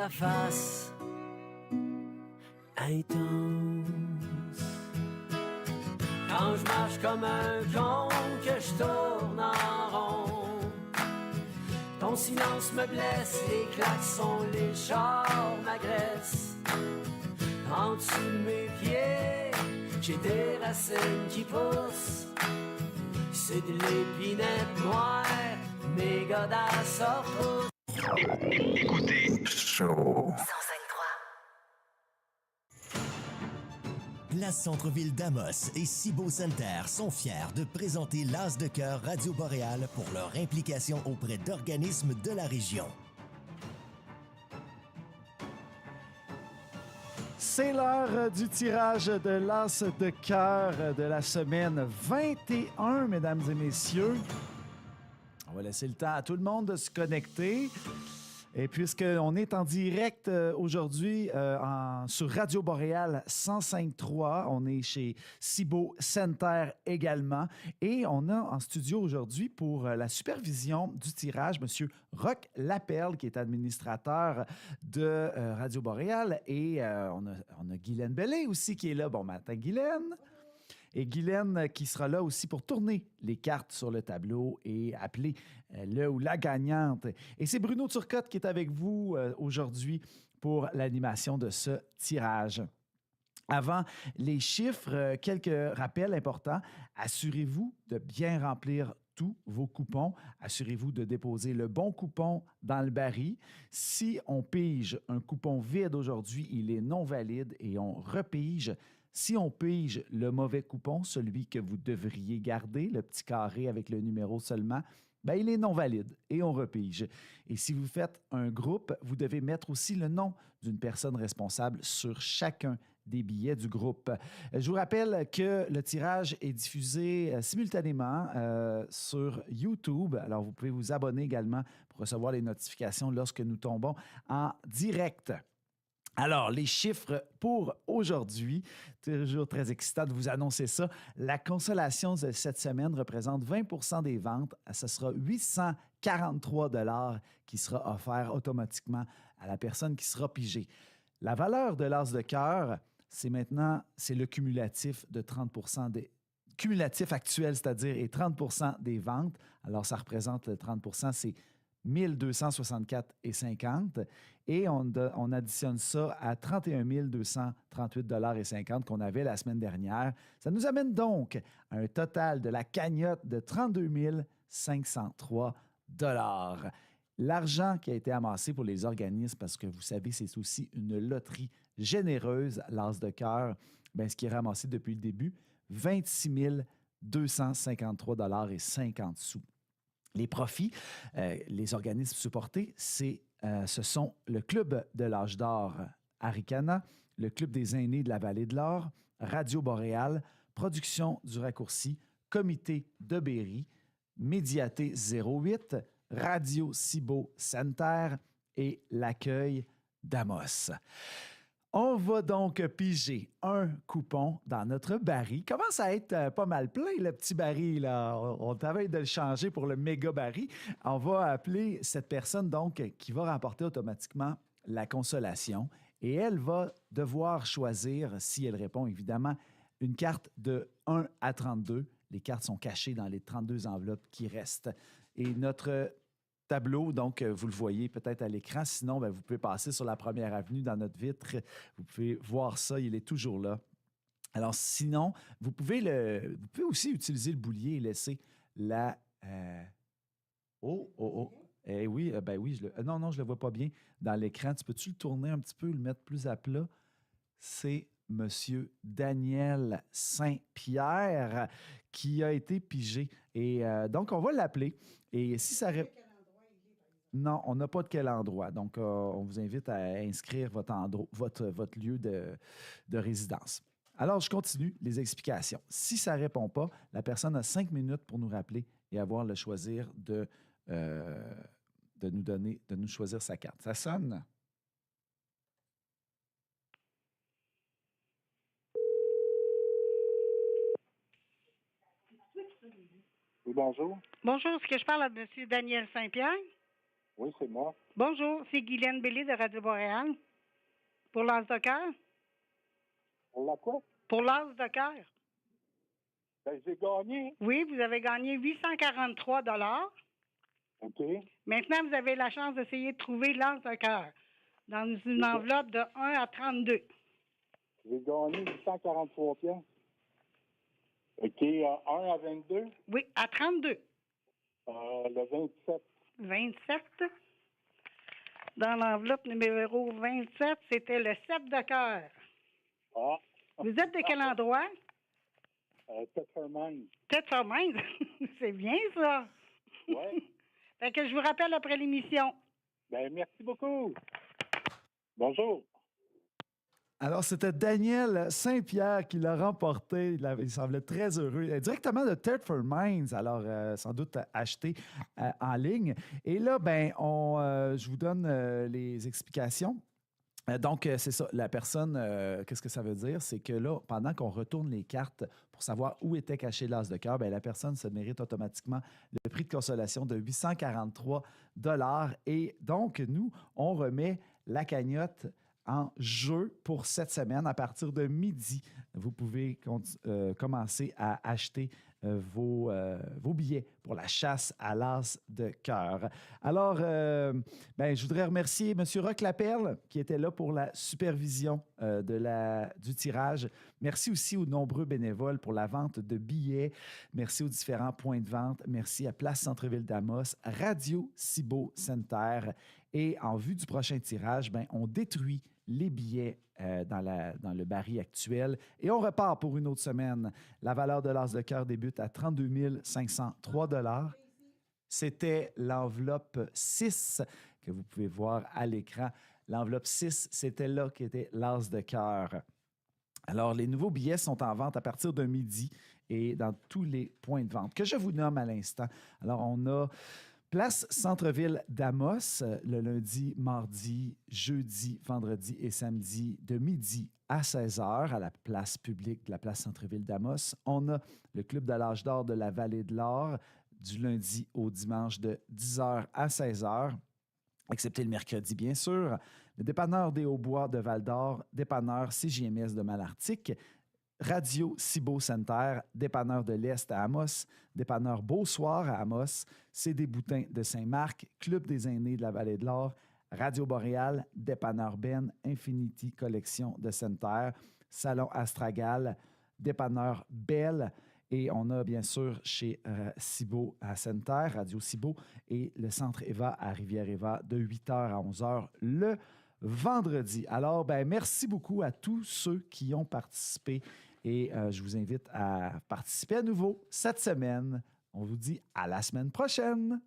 ta face intense. Quand je marche comme un con, que je tourne en rond, ton silence me blesse, les klaxons, les chars m'agressent. En dessous de mes pieds, j'ai des racines qui poussent. C'est de l'épinette noire, mes godasses sortent. Écoutez Chaud. 105.3. Place Centre-Ville d'Amos et Cibo Center sont fiers de présenter l'As de cœur Radio Boréal pour leur implication auprès d'organismes de la région. C'est l'heure du tirage de l'As de cœur de la semaine 21, mesdames et messieurs. On va laisser le temps à tout le monde de se connecter. Et puisqu'on est en direct aujourd'hui sur Radio Boréal 105.3, on est chez Cibo Center également. Et on a en studio aujourd'hui pour la supervision du tirage, M. Roch Laperle, qui est administrateur de Radio Boréal. Et on a Guylaine Bellé aussi qui est là. Bon matin, Guylaine. Et Guylaine qui sera là aussi pour tourner les cartes sur le tableau et appeler le ou la gagnante. Et c'est Bruno Turcotte qui est avec vous aujourd'hui pour l'animation de ce tirage. Avant les chiffres, quelques rappels importants. Assurez-vous de bien remplir tous vos coupons. Assurez-vous de déposer le bon coupon dans le baril. Si on pige un coupon vide aujourd'hui, il est non valide et on repige. Si on pige le mauvais coupon, celui que vous devriez garder, le petit carré avec le numéro seulement, bien, il est non valide et on repige. Et si vous faites un groupe, vous devez mettre aussi le nom d'une personne responsable sur chacun des billets du groupe. Je vous rappelle que le tirage est diffusé simultanément sur YouTube. Alors, vous pouvez vous abonner également pour recevoir les notifications lorsque nous tombons en direct. Alors, les chiffres pour aujourd'hui, toujours très excitant de vous annoncer ça. La consolation de cette semaine représente 20 % des ventes. Ce sera 843 $ qui sera offert automatiquement à la personne qui sera pigée. La valeur de l'as de cœur, c'est le cumulatif de 30 % des cumulatif actuel, c'est-à-dire et 30 % des ventes. Alors, ça représente le 30 %, c'est 1264,50 et on additionne ça à 31 238,50 qu'on avait la semaine dernière. Ça nous amène donc à un total de la cagnotte de 32 503 $. L'argent qui a été amassé pour les organismes, parce que vous savez, c'est aussi une loterie généreuse, l'As de cœur, bien, ce qui est ramassé depuis le début, 26 253,50 $. Les profits, les organismes supportés, ce sont le Club de l'Âge d'Or Aricana, le Club des aînés de la Vallée de l'Or, Radio Boréal, Production du Raccourci, Comité de Berry, Médiaté 08, Radio Cibo Center et l'Accueil d'Amos. On va donc piger un coupon dans notre baril. Il commence à être pas mal plein, le petit baril, là. On travaille de le changer pour le méga baril. On va appeler cette personne, donc, qui va remporter automatiquement la consolation. Et elle va devoir choisir, si elle répond, évidemment, une carte de 1 à 32. Les cartes sont cachées dans les 32 enveloppes qui restent. Et notre tableau, donc, vous le voyez peut-être à l'écran. Sinon, bien, vous pouvez passer sur la première avenue dans notre vitre. Vous pouvez voir ça, il est toujours là. Alors, sinon, vous pouvez aussi utiliser le boulier et laisser la... Eh oui, ben oui, non, je le vois pas bien dans l'écran. Tu peux-tu le tourner un petit peu, le mettre plus à plat? C'est Monsieur Daniel Saint-Pierre qui a été pigé. Et donc, on va l'appeler. Et si ça... Non, on n'a pas de quel endroit. Donc, on vous invite à inscrire votre lieu de résidence. Alors, je continue les explications. Si ça ne répond pas, la personne a 5 minutes pour nous rappeler et avoir le choisir de nous choisir sa carte. Ça sonne? Oui, bonjour. Bonjour, est-ce que je parle à M. Daniel Saint-Pierre? Oui, c'est moi. Bonjour, c'est Guylaine Bellé de Radio Boréal. Pour l'as de cœur? On l'a quoi? Pour l'as de cœur. Ben, j'ai gagné. Oui, vous avez gagné 843 $. OK. Maintenant, vous avez la chance d'essayer de trouver l'as de cœur dans une enveloppe de 1 à 32. J'ai gagné 843 piastres. OK, 1 à 22? Oui, à 32. Le 27. 27. Dans l'enveloppe numéro 27, c'était le 7 de cœur. Ah. Vous êtes de quel endroit? Tetterman. Tetterman. C'est bien, ça. Oui. Fait que je vous rappelle après l'émission. Ben, merci beaucoup. Bonjour. Alors, c'était Daniel Saint-Pierre qui l'a remporté. Il semblait très heureux. Directement de Thetford Mines, alors sans doute acheté en ligne. Et là, je vous donne les explications. Donc, c'est ça. La personne, qu'est-ce que ça veut dire? C'est que là, pendant qu'on retourne les cartes pour savoir où était caché l'as de cœur, la personne se mérite automatiquement le prix de consolation de 843 $. Et donc, nous, on remet la cagnotte en jeu pour cette semaine à partir de midi. Vous pouvez commencer à acheter vos billets pour la chasse à l'as de cœur. Alors, je voudrais remercier M. Roch Laperle qui était là pour la supervision du tirage. Merci aussi aux nombreux bénévoles pour la vente de billets. Merci aux différents points de vente. Merci à Place Centre-Ville d'Amos, Radio Cibo Center. Et en vue du prochain tirage, on détruit les billets dans le baril actuel et on repart pour une autre semaine. La valeur de l'as de cœur débute à 32 503 $. C'était l'enveloppe 6 que vous pouvez voir à l'écran. L'enveloppe 6, c'était là qu'était l'as de cœur. Alors, les nouveaux billets sont en vente à partir de midi et dans tous les points de vente que je vous nomme à l'instant. Alors, on a Place Centre-Ville d'Amos, le lundi, mardi, jeudi, vendredi et samedi de midi à 16h à la place publique de la Place Centre-Ville d'Amos. On a le Club de l'Âge d'Or de la Vallée de l'Or du lundi au dimanche de 10h à 16h, excepté le mercredi, bien sûr. Le dépanneur des Hauts-Bois de Val-d'Or, dépanneur CJMS de Malartic, Radio Cibo Center, dépanneur de l'Est à Amos, dépanneur Beau-Soir à Amos, CD Boutin de Saint-Marc, Club des aînés de la Vallée de l'Or, Radio Boréal, dépanneur Ben, Infinity Collection de Center, Salon Astragal, dépanneur Belle, et on a bien sûr chez Cibo à Center, Radio Cibo, et le Centre Eva à Rivière-Eva de 8h à 11h le vendredi. Alors, merci beaucoup à tous ceux qui ont participé et je vous invite à participer à nouveau cette semaine. On vous dit à la semaine prochaine.